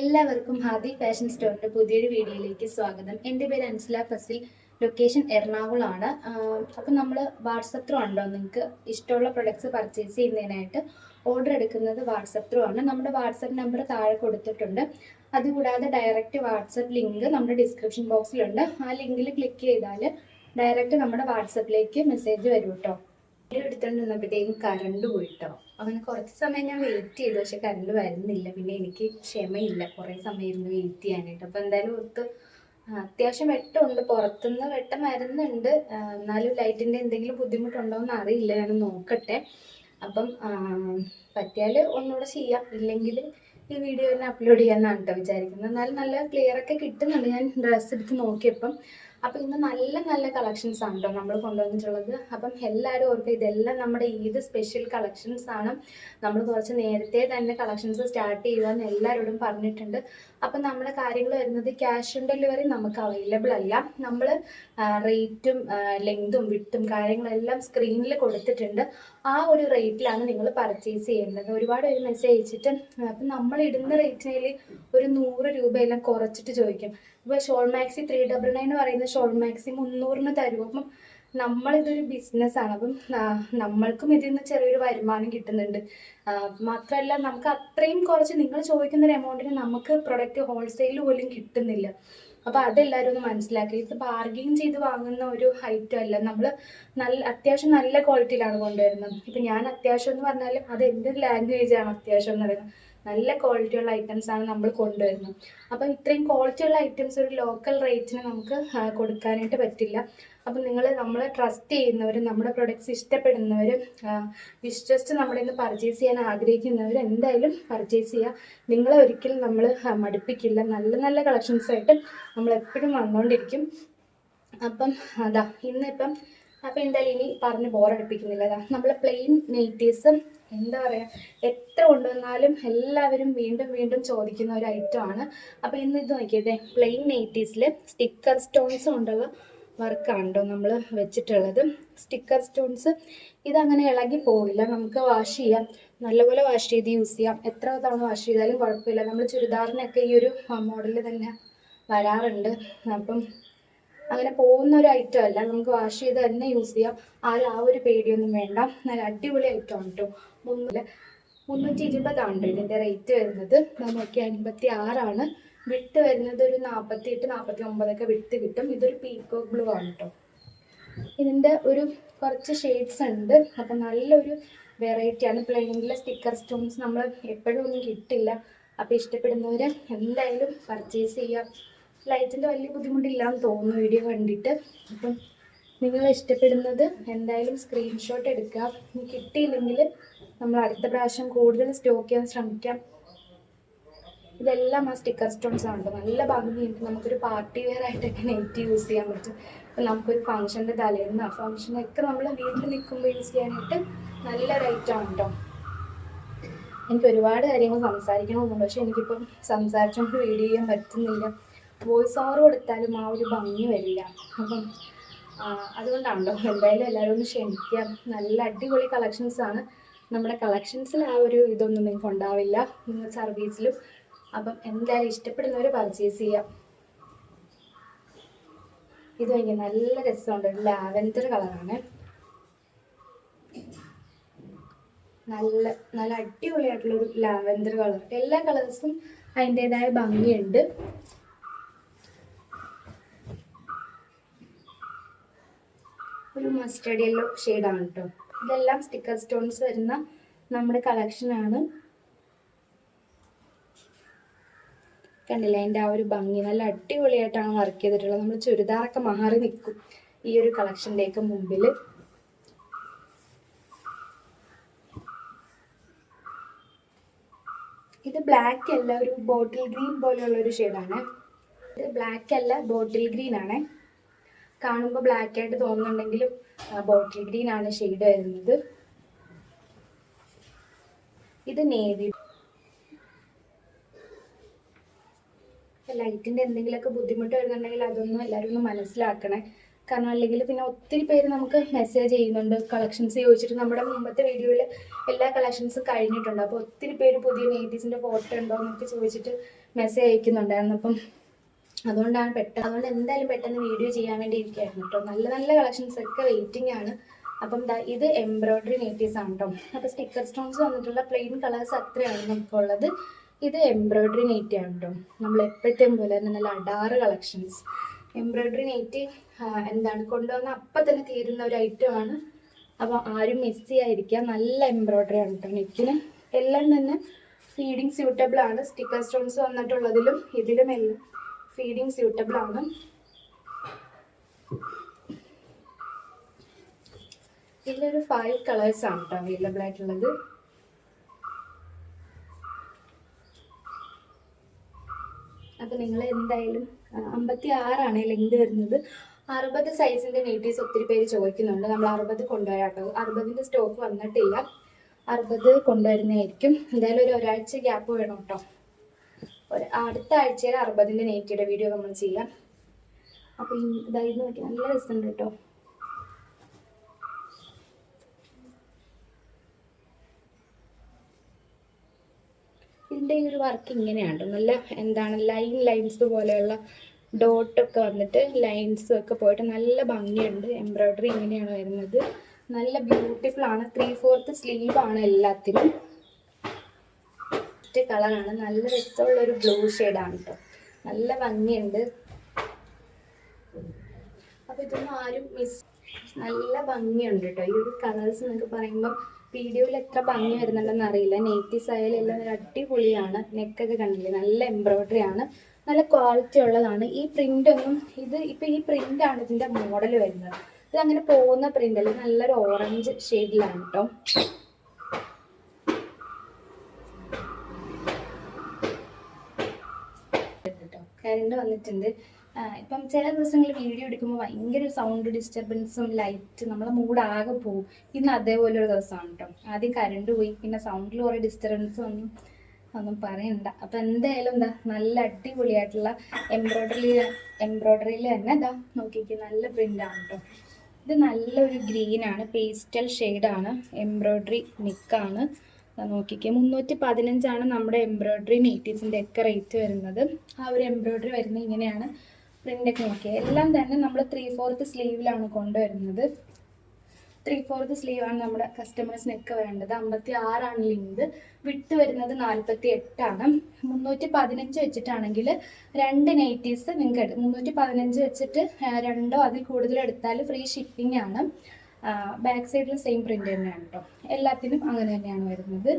എല്ലാവർക്കും ഹാദി ഫാഷൻ സ്റ്റോറിന്റെ പുതിയൊരു വീഡിയോയിലേക്ക് സ്വാഗതം. എൻ്റെ പേര് അൻസില ഫസിൽ, ലൊക്കേഷൻ എറണാകുളമാണ്. അപ്പം നമ്മൾ വാട്സപ്പ് ത്രൂ ഉണ്ടോ നിങ്ങൾക്ക് ഇഷ്ടമുള്ള പ്രൊഡക്ട്സ് പർച്ചേസ് ചെയ്യുന്നതിനായിട്ട് ഓർഡർ എടുക്കുന്നത് വാട്സപ്പ് ത്രൂ ആണ്. നമ്മുടെ വാട്സപ്പ് നമ്പർ താഴെ കൊടുത്തിട്ടുണ്ട്. അതുകൂടാതെ ഡയറക്റ്റ് വാട്സപ്പ് ലിങ്ക് നമ്മുടെ ഡിസ്ക്രിപ്ഷൻ ബോക്സിലുണ്ട്. ആ ലിങ്കിൽ ക്ലിക്ക് ചെയ്താൽ ഡയറക്റ്റ് നമ്മുടെ വാട്സപ്പിലേക്ക് മെസ്സേജ് വരും കേട്ടോ. വീഡിയോ എടുത്തുകൊണ്ട് നിന്നപ്പോഴത്തേക്കും കറണ്ട് പോയിട്ടോ. അങ്ങനെ കുറച്ച് സമയം ഞാൻ വെയിറ്റ് ചെയ്തു, പക്ഷെ കറണ്ട് വരുന്നില്ല. പിന്നെ എനിക്ക് ക്ഷമയില്ല കുറേ സമയം ഇരുന്ന് വെയിറ്റ് ചെയ്യാനായിട്ട്. അപ്പോൾ എന്തായാലും അത്യാവശ്യം വെട്ടമുണ്ട്, പുറത്തുനിന്ന് വെട്ടം വരുന്നുണ്ട്. എന്നാലും ലൈറ്റിൻ്റെ എന്തെങ്കിലും ബുദ്ധിമുട്ടുണ്ടോ എന്ന് അറിയില്ല, ഞാൻ നോക്കട്ടെ. അപ്പം പറ്റിയാൽ ഒന്നുകൂടെ ചെയ്യാം, ഇല്ലെങ്കിൽ ഈ വീഡിയോ തന്നെ അപ്ലോഡ് ചെയ്യാമെന്നാണ് കേട്ടോ വിചാരിക്കുന്നത്. എന്നാലും നല്ല ക്ലിയർ ഒക്കെ കിട്ടുന്നുണ്ട് ഞാൻ ഡ്രസ്സ് എടുത്ത് നോക്കിയപ്പം. അപ്പം ഇന്ന് നല്ല നല്ല കളക്ഷൻസ് ആണ് കേട്ടോ നമ്മൾ കൊണ്ടുവന്നിട്ടുള്ളത്. അപ്പം എല്ലാവരും ഓർക്കുക, ഇതെല്ലാം നമ്മുടെ ഈദ് സ്പെഷ്യൽ കളക്ഷൻസ് ആണ്. നമ്മൾ കുറച്ച് നേരത്തെ തന്നെ കളക്ഷൻസ് സ്റ്റാർട്ട് ചെയ്യുകയെന്ന് എല്ലാവരോടും പറഞ്ഞിട്ടുണ്ട്. അപ്പം നമ്മുടെ കാര്യങ്ങൾ വരുന്നത് ക്യാഷ് ഓൺ ഡെലിവറി നമുക്ക് അവൈലബിൾ അല്ല. നമ്മൾ റേറ്റും ലെങ്തും വിട്ടും കാര്യങ്ങളെല്ലാം സ്ക്രീനിൽ കൊടുത്തിട്ടുണ്ട്. ആ ഒരു റേറ്റിലാണ് നിങ്ങൾ പർച്ചേസ് ചെയ്യേണ്ടത്. ഒരുപാട് പേര് മെസ്സേജ് അയച്ചിട്ട് അപ്പം നമ്മൾ ഇടുന്ന റേറ്റിൽ ഒരു 100 രൂപയെല്ലാം കുറച്ചിട്ട് ചോദിക്കും. ഇപ്പോൾ ഷോൾ മാക്സി 399 പറയുന്ന ഷോൾ മാക്സി 300 തരും. അപ്പം നമ്മളിതൊരു ബിസിനസ്സാണ്. അപ്പം നമ്മൾക്കും ഇതിൽ നിന്ന് ചെറിയൊരു വരുമാനം കിട്ടുന്നുണ്ട്. മാത്രമല്ല നമുക്ക് അത്രയും കുറച്ച് നിങ്ങൾ ചോദിക്കുന്നൊരു എമൗണ്ടിന് നമുക്ക് പ്രൊഡക്റ്റ് ഹോൾസെയിൽ പോലും കിട്ടുന്നില്ല. അപ്പോൾ അതെല്ലാവരും ഒന്ന് മനസ്സിലാക്കി. ഇത് ബാർഗെയിൻ ചെയ്ത് വാങ്ങുന്ന ഒരു ഐറ്റം അല്ല. നമ്മൾ അത്യാവശ്യം നല്ല ക്വാളിറ്റിയിലാണ് കൊണ്ടുവരുന്നത്. ഇപ്പം ഞാൻ അത്യാവശ്യം എന്ന് പറഞ്ഞാലും അത് എൻ്റെ ഒരു ലാംഗ്വേജാണ് അത്യാവശ്യം എന്ന് പറയുന്നത്. നല്ല ക്വാളിറ്റിയുള്ള ഐറ്റംസാണ് നമ്മൾ കൊണ്ടുവരുന്നത്. അപ്പം ഇത്രയും ക്വാളിറ്റിയുള്ള ഐറ്റംസ് ഒരു ലോക്കൽ റേറ്റിന് നമുക്ക് കൊടുക്കാനായിട്ട് പറ്റില്ല. അപ്പം നമ്മളെ ട്രസ്റ്റ് ചെയ്യുന്നവർ, നമ്മുടെ പ്രൊഡക്ട്സ് ഇഷ്ടപ്പെടുന്നവർ, വിശ്വസിച്ച് നമ്മുടെ നിന്ന് പർച്ചേസ് ചെയ്യാൻ ആഗ്രഹിക്കുന്നവർ എന്തായാലും പർച്ചേസ് ചെയ്യുക. നിങ്ങളെ ഒരിക്കലും നമ്മൾ മടുപ്പിക്കില്ല. നല്ല നല്ല കളക്ഷൻസായിട്ട് നമ്മൾ എപ്പോഴും വന്നുകൊണ്ടിരിക്കും. അപ്പം ഇന്നിപ്പം എന്തായാലും ഇനി പറഞ്ഞ് ബോറടിപ്പിക്കുന്നില്ല. നമ്മൾ പ്ലെയിൻ നൈറ്റീസ് എന്താ പറയുക, എത്ര കൊണ്ടുവന്നാലും എല്ലാവരും വീണ്ടും വീണ്ടും ചോദിക്കുന്ന ഒരു ഐറ്റമാണ്. അപ്പോൾ ഇന്ന് ഇത് നോക്കിയതേ, പ്ലെയിൻ നൈറ്റീസിൽ സ്റ്റിക്കർ സ്റ്റോൺസ് കൊണ്ടുള്ള വർക്കാണ് കേട്ടോ നമ്മൾ വെച്ചിട്ടുള്ളത്. സ്റ്റിക്കർ സ്റ്റോൺസ് ഇതങ്ങനെ ഇളകി പോവില്ല, നമുക്ക് വാഷ് ചെയ്യാം, നല്ലപോലെ വാഷ് ചെയ്ത് യൂസ് ചെയ്യാം. എത്ര തവണ വാഷ് ചെയ്താലും കുഴപ്പമില്ല. നമ്മൾ ചുരിദാറിനൊക്കെ ഈ ഒരു മോഡലിൽ തന്നെ വരാറുണ്ട്. അപ്പം അങ്ങനെ പോകുന്ന ഒരു ഐറ്റം അല്ല, നമുക്ക് വാഷ് ചെയ്ത് തന്നെ യൂസ് ചെയ്യാം. ആ ഒരു പേടിയൊന്നും വേണ്ട. നല്ല അടിപൊളി ഐറ്റം കേട്ടോ. 320 ഇതിൻ്റെ റേറ്റ് വരുന്നത്. നമുക്ക് 56 വിട്ട് വരുന്നത്. ഒരു 48 49 വിട്ട് കിട്ടും. ഇതൊരു പീക്കോക്ക് ബ്ലൂ ആണ് കേട്ടോ. ഇതിൻ്റെ ഒരു കുറച്ച് ഷെയ്ഡ്സ് ഉണ്ട്. അപ്പം നല്ലൊരു വെറൈറ്റിയാണ്. പ്ലെയിനിലെ സ്റ്റിക്കർ സ്റ്റോൺസ് നമ്മൾ എപ്പോഴും ഒന്നും കിട്ടില്ല. അപ്പോൾ ഇഷ്ടപ്പെടുന്നവർ എന്തായാലും പർച്ചേസ് ചെയ്യുക. ലൈറ്റിൻ്റെ വലിയ ബുദ്ധിമുട്ടില്ലാന്ന് തോന്നുന്നു വീഡിയോ കണ്ടിട്ട്. അപ്പം നിങ്ങൾ ഇഷ്ടപ്പെടുന്നത് എന്തായാലും സ്ക്രീൻഷോട്ട് എടുക്കുക. കിട്ടിയില്ലെങ്കിൽ നമ്മൾ അടുത്ത പ്രാവശ്യം കൂടുതൽ സ്റ്റോക്ക് ചെയ്യാൻ ശ്രമിക്കാം. ഇതെല്ലാം ആ സ്റ്റിക്കർ സ്റ്റോൺസ് ആണ്. നല്ല ഭംഗിയുണ്ട്. നമുക്കൊരു പാർട്ടി വെയർ ആയിട്ടൊക്കെ നെറ്റ് യൂസ് ചെയ്യാൻ പറ്റും. അപ്പം നമുക്കൊരു ഫംഗ്ഷൻ്റെ തലേന്ന് ഫംഗ്ഷനൊക്കെ നമ്മൾ വീട്ടിൽ നിൽക്കുമ്പോൾ യൂസ് ചെയ്യാനായിട്ട് നല്ലൊരു ഐറ്റമാണ് കേട്ടോ. എനിക്ക് ഒരുപാട് കാര്യങ്ങൾ സംസാരിക്കണമെന്നുണ്ട്, പക്ഷെ എനിക്കിപ്പം സംസാരിച്ചുകൊണ്ട് വീഡിയോ ചെയ്യാൻ പറ്റുന്നില്ല. വോയിസ് ഓവർ കൊടുത്താലും ആ ഒരു ഭംഗി വരില്ല. അപ്പം അതുകൊണ്ടാണല്ലോ. എന്തായാലും എല്ലാവരും ഒന്ന് ക്ഷമിക്കുക. നല്ല അടിപൊളി കളക്ഷൻസാണ്. നമ്മുടെ കളക്ഷൻസിൽ ആ ഒരു ഇതൊന്നും നിങ്ങൾക്ക് ഉണ്ടാവില്ല, നിങ്ങൾ സർവീസിലും. അപ്പം എന്തായാലും ഇഷ്ടപ്പെടുന്നവർ പർച്ചേസ് ചെയ്യാം. ഇത് ഭയങ്കര നല്ല രസമുണ്ട്. ഒരു ലാവൻഡർ കളറാണ്. നല്ല നല്ല അടിപൊളിയായിട്ടുള്ളൊരു ലാവൻഡർ കളർ. എല്ലാ കളേഴ്സും അതിൻ്റെതായ ഭംഗിയുണ്ട്. ഒരു മസ്റ്റേർഡ് യെല്ലോ ഷെയ്ഡാണ് കേട്ടോ. ഇതെല്ലാം സ്റ്റിക്കർ സ്റ്റോൺസ് വരുന്ന നമ്മുടെ കളക്ഷനാണ്. കണ്ടില്ലേ അതിൻ്റെ ആ ഒരു ഭംഗി? നല്ല അടിപൊളിയായിട്ടാണ് വർക്ക് ചെയ്തിട്ടുള്ളത്. നമ്മൾ ചുരിദാറൊക്കെ മാറി നിൽക്കും ഈ ഒരു കളക്ഷൻ്റെയൊക്കെ മുമ്പിൽ. ഇത് ബ്ലാക്ക് അല്ല, ഒരു ബോട്ടിൽ ഗ്രീൻ പോലെയുള്ളൊരു ഷെയ്ഡാണ്. ഇത് ബ്ലാക്ക് അല്ല, ബോട്ടിൽ ഗ്രീൻ ആണ്. കാണുമ്പോൾ ബ്ലാക്ക് ആയിട്ട് തോന്നുന്നുണ്ടെങ്കിലും ബോട്ടിൽ ഗ്രീൻ ആണ് ഷെയ്ഡ് വരുന്നത്. ഇത് നേവി. ലൈറ്റിൻ്റെ എന്തെങ്കിലുമൊക്കെ ബുദ്ധിമുട്ട് വരുന്നുണ്ടെങ്കിൽ അതൊന്നും എല്ലാവരും ഒന്ന് മനസ്സിലാക്കണേ. കാരണം അല്ലെങ്കിൽ പിന്നെ ഒത്തിരി പേര് നമുക്ക് മെസ്സേജ് ചെയ്യുന്നുണ്ട് കളക്ഷൻസ് ചോദിച്ചിട്ട്. നമ്മുടെ മുമ്പത്തെ വീഡിയോയിൽ എല്ലാ കളക്ഷൻസും കഴിഞ്ഞിട്ടുണ്ട്. അപ്പോൾ ഒത്തിരി പേര് പുതിയ നൈറ്റീസിൻ്റെ ഫോട്ടോ ഉണ്ടോ എന്നൊക്കെ ചോദിച്ചിട്ട് മെസ്സേജ് അയക്കുന്നുണ്ടായിരുന്നു. അപ്പം അതുകൊണ്ട് എന്തായാലും പെട്ടെന്ന് വീഡിയോ ചെയ്യാൻ വേണ്ടി ഇരിക്കുകയായിരുന്നു കേട്ടോ. നല്ല നല്ല കളക്ഷൻസ് ഒക്കെ വെയിറ്റിംഗ് ആണ്. അപ്പം ഇത് എംബ്രോയിഡറി നെറ്റീവ്സ് ആണ് കേട്ടോ. അപ്പോൾ സ്റ്റിക്കർ സ്റ്റോൺസ് വന്നിട്ടുള്ള പ്ലെയിൻ കളേഴ്സ് അത്രയാണ് നമുക്കുള്ളത്. ഇത് എംബ്രോയിഡറി നെറ്റി ആണ് കേട്ടോ. നമ്മൾ എപ്പോഴത്തെയും പോലെ തന്നെ നല്ല അഡാറ് കളക്ഷൻസ്. എംബ്രോയിഡറി നെറ്റി കൊണ്ടുവന്ന അപ്പം തന്നെ തീരുന്ന ഒരു ഐറ്റം ആണ്. അപ്പോൾ ആരും മിസ് ചെയ്യാതിരിക്കുക. നല്ല എംബ്രോയിഡറി ആണ് കേട്ടോ നെറ്റിന്. എല്ലാം തന്നെ ഫീഡിങ് സ്യൂട്ടബിൾ ആണ്. സ്റ്റിക്കർ സ്റ്റോൺസ് വന്നിട്ടുള്ളതിലും ഇതിലും എല്ലാം ഫീഡിങ് സ്യൂട്ടബിൾ ആണ്. ഇതിലൊരു 5 കളേഴ്സ് ആണ് കേട്ടോ അവൈലബിൾ ആയിട്ടുള്ളത്. അപ്പോൾ നിങ്ങൾ എന്തായാലും 56 ലെങ്ത് വരുന്നത്. 60 സൈസിൻ്റെ നെറ്റീവ്സ് ഒത്തിരി പേര് ചോദിക്കുന്നുണ്ട്. നമ്മൾ 60 കൊണ്ടുവരാട്ടോ. 60ൻ്റെ സ്റ്റോക്ക് വന്നിട്ടില്ല. 60 കൊണ്ടുവരുന്നതായിരിക്കും. എന്തായാലും ഒരാഴ്ച ഗ്യാപ്പ് വേണം കേട്ടോ. അടുത്ത ആഴ്ചയിൽ 60ൻ്റെ നെറ്റിയുടെ വീഡിയോ നമ്മൾ ചെയ്യാം. അപ്പോൾ ഇതായിരുന്നു നോക്കി നല്ല രസമുണ്ട് കേട്ടോ. ഇതിൻ്റെ ഈ ഒരു വർക്ക് ഇങ്ങനെയാണ് നല്ല ലൈൻസ് പോലെയുള്ള ഡോട്ടൊക്കെ വന്നിട്ട് ലൈൻസും ഒക്കെ പോയിട്ട് നല്ല ഭംഗിയുണ്ട്. എംബ്രോയിഡറി ഇങ്ങനെയാണ് വരുന്നത്. നല്ല ബ്യൂട്ടിഫുൾ ആണ്. 3/4 സ്ലീവ് ആണ് എല്ലാത്തിനും. കളറാണ്. നല്ല രസമുള്ളൊരു ബ്ലൂ ഷെയ്ഡാണ് കേട്ടോ. നല്ല ഭംഗിയുണ്ട്. അപ്പോൾ ഇതൊന്നും ആരും നല്ല ഭംഗിയുണ്ട് കേട്ടോ. ഈ ഒരു കളേഴ്സ് എന്നൊക്കെ പറയുമ്പോൾ വീഡിയോയിൽ എത്ര ഭംഗി വരുന്നുണ്ടെന്ന് അറിയില്ല. നെറ്റീവ്സ് ആയാലും എല്ലാം ഒരു അടിപൊളിയാണ്. നെക്കൊക്കെ കണ്ടില്ലേ, നല്ല എംബ്രോയിഡറി ആണ്. നല്ല ക്വാളിറ്റി ഉള്ളതാണ്. ഈ പ്രിന്റ് ഒന്നും ഇപ്പം ഈ പ്രിന്റാണ് ഇതിൻ്റെ മോഡൽ വരുന്നത്. ഇത് അങ്ങനെ പോകുന്ന പ്രിന്റ് അല്ല. നല്ലൊരു ഓറഞ്ച് ഷെയ്ഡിലാണ് കേട്ടോ. കറണ്ട് വന്നിട്ടുണ്ട്. ഇപ്പം ചില ദിവസങ്ങളിൽ വീഡിയോ എടുക്കുമ്പോൾ ഭയങ്കര സൗണ്ട് ഡിസ്റ്റർബൻസും ലൈറ്റ് നമ്മളെ മൂഡ് ആകെ പോവും. ഇന്ന് അതേപോലെ ഒരു ദിവസമാണ് കേട്ടോ. ആദ്യം കറണ്ട് പോയി, പിന്നെ സൗണ്ടിൽ കുറേ ഡിസ്റ്റർബൻസ് ഒന്നും പറയണ്ട. അപ്പം എന്തായാലും നല്ല അടിപൊളിയായിട്ടുള്ള എംബ്രോയിഡറിയിൽ തന്നെ നോക്കിക്ക് നല്ല പ്രിൻ്റാണ് കേട്ടോ. ഇത് നല്ലൊരു ഗ്രീനാണ്, പേസ്റ്റൽ ഷെയ്ഡാണ്. എംബ്രോയിഡറി നിക്കാണ്. നോക്കിക്കുക 315 നമ്മുടെ എംബ്രോയിഡറി നെറ്റീവ്സിൻ്റെ ഒക്കെ റേറ്റ് വരുന്നത്. ആ ഒരു എംബ്രോയിഡറി വരുന്നത് ഇങ്ങനെയാണ്. പ്രിൻ്റൊക്കെ നോക്കിയാൽ എല്ലാം തന്നെ നമ്മൾ 3/4 സ്ലീവിലാണ് കൊണ്ടുവരുന്നത്. 3/4 സ്ലീവാണ് നമ്മുടെ കസ്റ്റമേഴ്സിനൊക്കെ വേണ്ടത്. 56 ലെങ്ത്. വിട്ട് വരുന്നത് 48. 315 വെച്ചിട്ടാണെങ്കിൽ 2 നെറ്റീവ്സ് നിങ്ങൾക്ക് 315 വെച്ചിട്ട് 2 അതിൽ കൂടുതൽ എടുത്താൽ ഫ്രീ ഷിപ്പിംഗ് ആണ്. ബാക്ക് സൈഡിൽ സെയിം പ്രിന്റ് തന്നെയാണ് കേട്ടോ. എല്ലാത്തിനും അങ്ങനെ തന്നെയാണ് വരുന്നത്.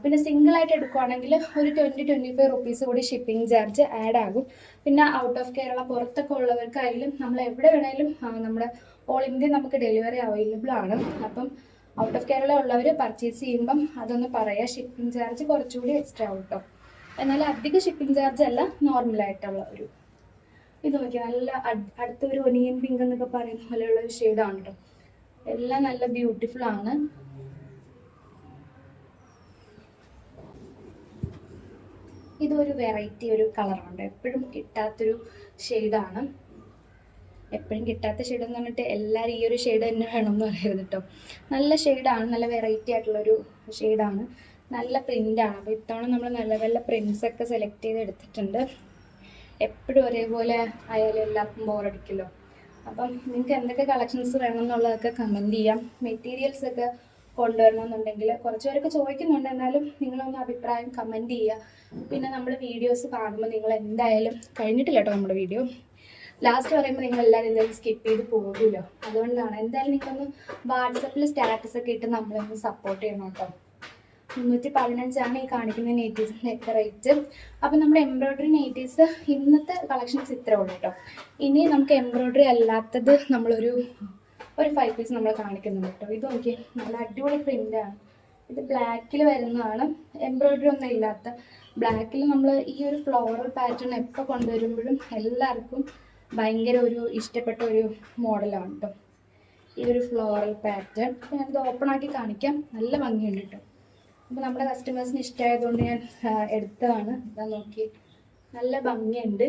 പിന്നെ സിംഗിളായിട്ട് എടുക്കുകയാണെങ്കിൽ ഒരു 20-25 റുപ്പീസ് കൂടി ഷിപ്പിംഗ് ചാർജ് ആഡ് ആകും. പിന്നെ ഔട്ട് ഓഫ് കേരള പുറത്തൊക്കെ ഉള്ളവർക്കായാലും നമ്മൾ എവിടെ വേണേലും നമ്മുടെ ഓൾ ഇന്ത്യ നമുക്ക് ഡെലിവറി അവൈലബിൾ ആണ്. അപ്പം ഔട്ട് ഓഫ് കേരള ഉള്ളവർ പർച്ചേസ് ചെയ്യുമ്പം അതൊന്ന് പറയാം. ഷിപ്പിംഗ് ചാർജ് കുറച്ചുകൂടി എക്സ്ട്രാ ആവും കേട്ടോ. എന്നാൽ അധികം ഷിപ്പിംഗ് ചാർജ് അല്ല, നോർമലായിട്ടുള്ള ഒരു ഇത് നോക്കിയാൽ നല്ല അടുത്തൊരു ഒനിയൻ പിങ്ക് എന്നൊക്കെ പറയുന്ന പോലെയുള്ള ഒരു ഷെയ്ഡാണ് കേട്ടോ. എല്ലാം നല്ല ബ്യൂട്ടിഫുൾ ആണ്. ഇതൊരു വെറൈറ്റി ഒരു കളറാണ്. എപ്പോഴും കിട്ടാത്തൊരു ഷെയ്ഡാണ്. എപ്പോഴും കിട്ടാത്ത ഷെയ്ഡ് എന്ന് പറഞ്ഞിട്ട് എല്ലാവരും ഈ ഒരു ഷെയ്ഡ് തന്നെ വേണമെന്ന് പറയരുത് കേട്ടോ. നല്ല ഷെയ്ഡാണ്. നല്ല വെറൈറ്റി ആയിട്ടുള്ളൊരു ഷെയ്ഡാണ്. നല്ല പ്രിൻ്റാണ്. അപ്പോൾ ഇത്തവണ നമ്മൾ നല്ല നല്ല പ്രിൻസൊക്കെ സെലക്ട് ചെയ്ത് എടുത്തിട്ടുണ്ട്. എപ്പോഴും ഒരേപോലെ ആയാലും എല്ലാവർക്കും ബോറടിക്കുമല്ലോ. അപ്പം നിങ്ങൾക്ക് എന്തൊക്കെ കളക്ഷൻസ് വേണമെന്നുള്ളതൊക്കെ കമൻറ്റ് ചെയ്യാം. മെറ്റീരിയൽസൊക്കെ കൊണ്ടുവരണമെന്നുണ്ടെങ്കിൽ കുറച്ച് പേരൊക്കെ ചോദിക്കുന്നുണ്ട്. എന്നാലും നിങ്ങളൊന്ന് അഭിപ്രായം കമൻറ്റ് ചെയ്യുക. പിന്നെ നമ്മൾ വീഡിയോസ് കാണുമ്പോൾ നിങ്ങൾ എന്തായാലും കഴിഞ്ഞിട്ടില്ല കേട്ടോ നമ്മുടെ വീഡിയോ. ലാസ്റ്റ് പറയുമ്പോൾ നിങ്ങൾ എല്ലാവരും എന്തായാലും സ്കിപ്പ് ചെയ്ത് പോകുമല്ലോ. അതുകൊണ്ടാണ് എന്തായാലും നിങ്ങളൊന്ന് വാട്സപ്പിൽ സ്റ്റാറ്റസൊക്കെ ഇട്ട് നമ്മളൊന്ന് സപ്പോർട്ട് ചെയ്യണം കേട്ടോ. 315 ഈ കാണിക്കുന്ന നെറ്റീവ്സിൻ്റെ ഒക്കെ റേറ്റ്. അപ്പം നമ്മുടെ എംബ്രോയിഡറി നെറ്റീവ്സ് ഇന്നത്തെ കളക്ഷൻസ് ഇത്രേ ഉള്ളൂ കേട്ടോ. ഇനി നമുക്ക് എംബ്രോയിഡറി അല്ലാത്തത് നമ്മളൊരു 5 പീസ് നമ്മൾ കാണിക്കുന്നുണ്ട് കേട്ടോ. ഇത് നോക്കി നല്ല അടിപൊളി പ്രിൻ്റാണ്. ഇത് ബ്ലാക്കിൽ വരുന്നതാണ്. എംബ്രോയിഡറി ഒന്നും ഇല്ലാത്ത ബ്ലാക്കിൽ നമ്മൾ ഈ ഒരു ഫ്ലോറൽ പാറ്റേൺ എപ്പോൾ കൊണ്ടുവരുമ്പോഴും എല്ലാവർക്കും ഭയങ്കര ഒരു ഇഷ്ടപ്പെട്ട ഒരു മോഡലാണ് കേട്ടോ. ഈ ഒരു ഫ്ലോറൽ പാറ്റേൺ ഞാനിത് ഓപ്പൺ ആക്കി കാണിക്കാം. നല്ല ഭംഗിയുണ്ട് കേട്ടോ. അപ്പോൾ നമ്മുടെ കസ്റ്റമേഴ്സിന് ഇഷ്ടമായതുകൊണ്ട് ഞാൻ എടുത്തതാണ്. ഇതാ നോക്കി നല്ല ഭംഗിയുണ്ട്.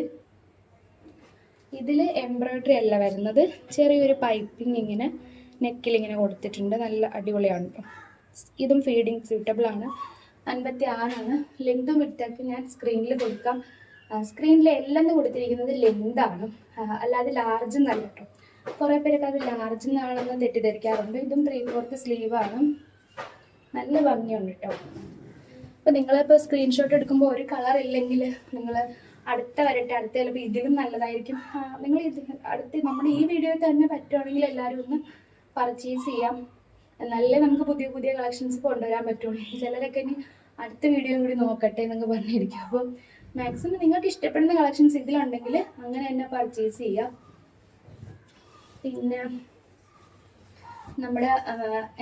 ഇതിൽ എംബ്രോയിഡറി അല്ല വരുന്നത്, ചെറിയൊരു പൈപ്പിംഗ് ഇങ്ങനെ നെക്കിൽ ഇങ്ങനെ കൊടുത്തിട്ടുണ്ട്. നല്ല അടിപൊളിയാണ് കേട്ടോ. ഇതും ഫീഡിങ് സ്യൂട്ടബിൾ ആണ്. 56 ലെങ്തും വിട്ടൊക്കെ ഞാൻ സ്ക്രീനിൽ കൊടുക്കാം. സ്ക്രീനിൽ എല്ലാം കൊടുത്തിരിക്കുന്നത് ലെങ്താണ്, അല്ലാതെ ലാർജ് എന്നല്ല കേട്ടോ. കുറേ പേരൊക്കെ അത് ലാർജ് എന്നാണെന്ന് തെറ്റിദ്ധരിക്കാറുണ്ട്. ഇതും 3/4 സ്ലീവാണ്. നല്ല ഭംഗിയുണ്ട് കേട്ടോ. അപ്പോൾ നിങ്ങളിപ്പോൾ സ്ക്രീൻഷോട്ട് എടുക്കുമ്പോൾ ഒരു കളർ ഇല്ലെങ്കിൽ നിങ്ങൾ അടുത്ത ചിലപ്പോൾ ഇതിലും നല്ലതായിരിക്കും. നിങ്ങൾ നമ്മുടെ ഈ വീഡിയോയിൽ തന്നെ പറ്റുവാണെങ്കിൽ എല്ലാവരും ഒന്ന് പർച്ചേസ് ചെയ്യാം. നല്ല നമുക്ക് പുതിയ പുതിയ കളക്ഷൻസ് കൊണ്ടുവരാൻ പറ്റുള്ളൂ. ചിലരൊക്കെ ഇനി അടുത്ത വീഡിയോ കൂടി നോക്കട്ടെ എന്നൊക്കെ പറഞ്ഞിരിക്കും. അപ്പം മാക്സിമം നിങ്ങൾക്ക് ഇഷ്ടപ്പെടുന്ന കളക്ഷൻസ് ഇതിലുണ്ടെങ്കിൽ അങ്ങനെ തന്നെ പർച്ചേസ് ചെയ്യാം. പിന്നെ നമ്മുടെ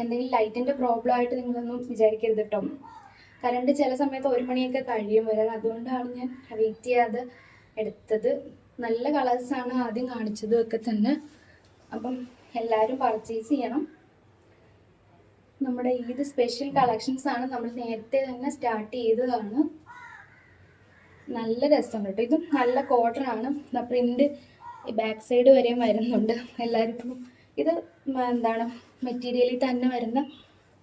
എന്തെങ്കിലും ലൈറ്റിൻ്റെ പ്രോബ്ലം ആയിട്ട് നിങ്ങളൊന്നും വിചാരിക്കരുത് കേട്ടോ. കറണ്ട് ചില സമയത്ത് 1 മണിയൊക്കെ കഴിയും വരാൻ. അതുകൊണ്ടാണ് ഞാൻ വെയിറ്റ് ചെയ്യാതെ എടുത്തത്. നല്ല കളേഴ്സാണ് ആദ്യം കാണിച്ചതും ഒക്കെ തന്നെ. അപ്പം എല്ലാവരും പർച്ചേസ് ചെയ്യണം. നമ്മുടെ ഈദ് സ്പെഷ്യൽ കളക്ഷൻസ് ആണ്. നമ്മൾ നേരത്തെ തന്നെ സ്റ്റാർട്ട് ചെയ്തതാണ്. നല്ല രസമുണ്ട് കേട്ടോ. ഇതും നല്ല കോട്ടൺ ആണ്. പ്രിന്റ് ബാക്ക് സൈഡ് വരെയും വരുന്നുണ്ട്. എല്ലാവർക്കും ഇത് മെറ്റീരിയലിൽ തന്നെ വരുന്ന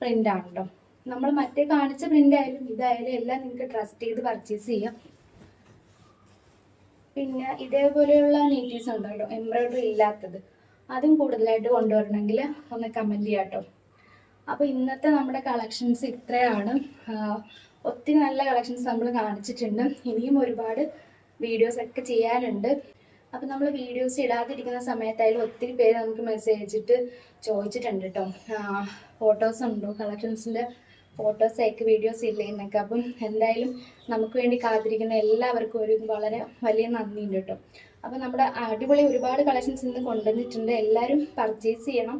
പ്രിന്റ് ആണ് കേട്ടോ. നമ്മൾ മറ്റേ കാണിച്ച പ്രിന്റ് ആയാലും ഇതായാലും എല്ലാം നിങ്ങൾക്ക് ട്രസ്റ്റ് ചെയ്ത് പർച്ചേസ് ചെയ്യാം. പിന്നെ ഇതേപോലെയുള്ള നീറ്റീസ് ഉണ്ടല്ലോ, എംബ്രോയിഡറി ഇല്ലാത്തത്, അതും കൂടുതലായിട്ട് കൊണ്ടുവരണമെങ്കിൽ ഒന്ന് കമൻറ്റ് ചെയ്യാം കേട്ടോ. അപ്പോൾ ഇന്നത്തെ നമ്മുടെ കളക്ഷൻസ് ഇത്രയാണ്. ഒത്തിരി നല്ല കളക്ഷൻസ് നമ്മൾ കാണിച്ചിട്ടുണ്ട്. ഇനിയും ഒരുപാട് വീഡിയോസ് ഒക്കെ ചെയ്യാനുണ്ട്. അപ്പം നമ്മൾ വീഡിയോസ് ഇടാതിരിക്കുന്ന സമയത്തായാലും ഒത്തിരി പേര് നമുക്ക് മെസ്സേജ് അയച്ചിട്ട് ചോദിച്ചിട്ടുണ്ട് കേട്ടോ, ഫോട്ടോസ് ഉണ്ടോ, കളക്ഷൻസിൻ്റെ ഫോട്ടോസ് അയക്ക്, വീഡിയോസ് ഇല്ലേ എന്നൊക്കെ. അപ്പം എന്തായാലും നമുക്ക് വേണ്ടി കാത്തിരിക്കുന്ന എല്ലാവർക്കും ഒരു വളരെ വലിയ നന്ദിയുണ്ട് കേട്ടോ. അപ്പം നമ്മുടെ അടിപൊളി ഒരുപാട് കളക്ഷൻസ് ഇന്ന് കൊണ്ടുവന്നിട്ടുണ്ട്. എല്ലാവരും പർച്ചേസ് ചെയ്യണം.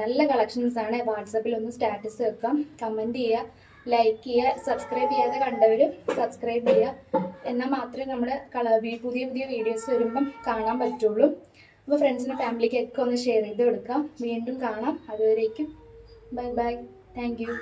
നല്ല കളക്ഷൻസ് ആണ്. വാട്സപ്പിൽ ഒന്ന് സ്റ്റാറ്റസ് വെക്കാം, കമൻറ്റ് ചെയ്യുക, ലൈക്ക് ചെയ്യുക. സബ്സ്ക്രൈബ് ചെയ്യാതെ കണ്ടവർ സബ്സ്ക്രൈബ് ചെയ്യുക. എന്നാൽ മാത്രമേ നമ്മുടെ പുതിയ പുതിയ വീഡിയോസ് വരുമ്പം കാണാൻ പറ്റുള്ളൂ. അപ്പോൾ ഫ്രണ്ട്സിനും ഫാമിലിക്കൊക്കെ ഒന്ന് ഷെയർ ചെയ്ത് കൊടുക്കാം. വീണ്ടും കാണാം. അതുവരേക്കും ബൈ ബൈ. Thank you.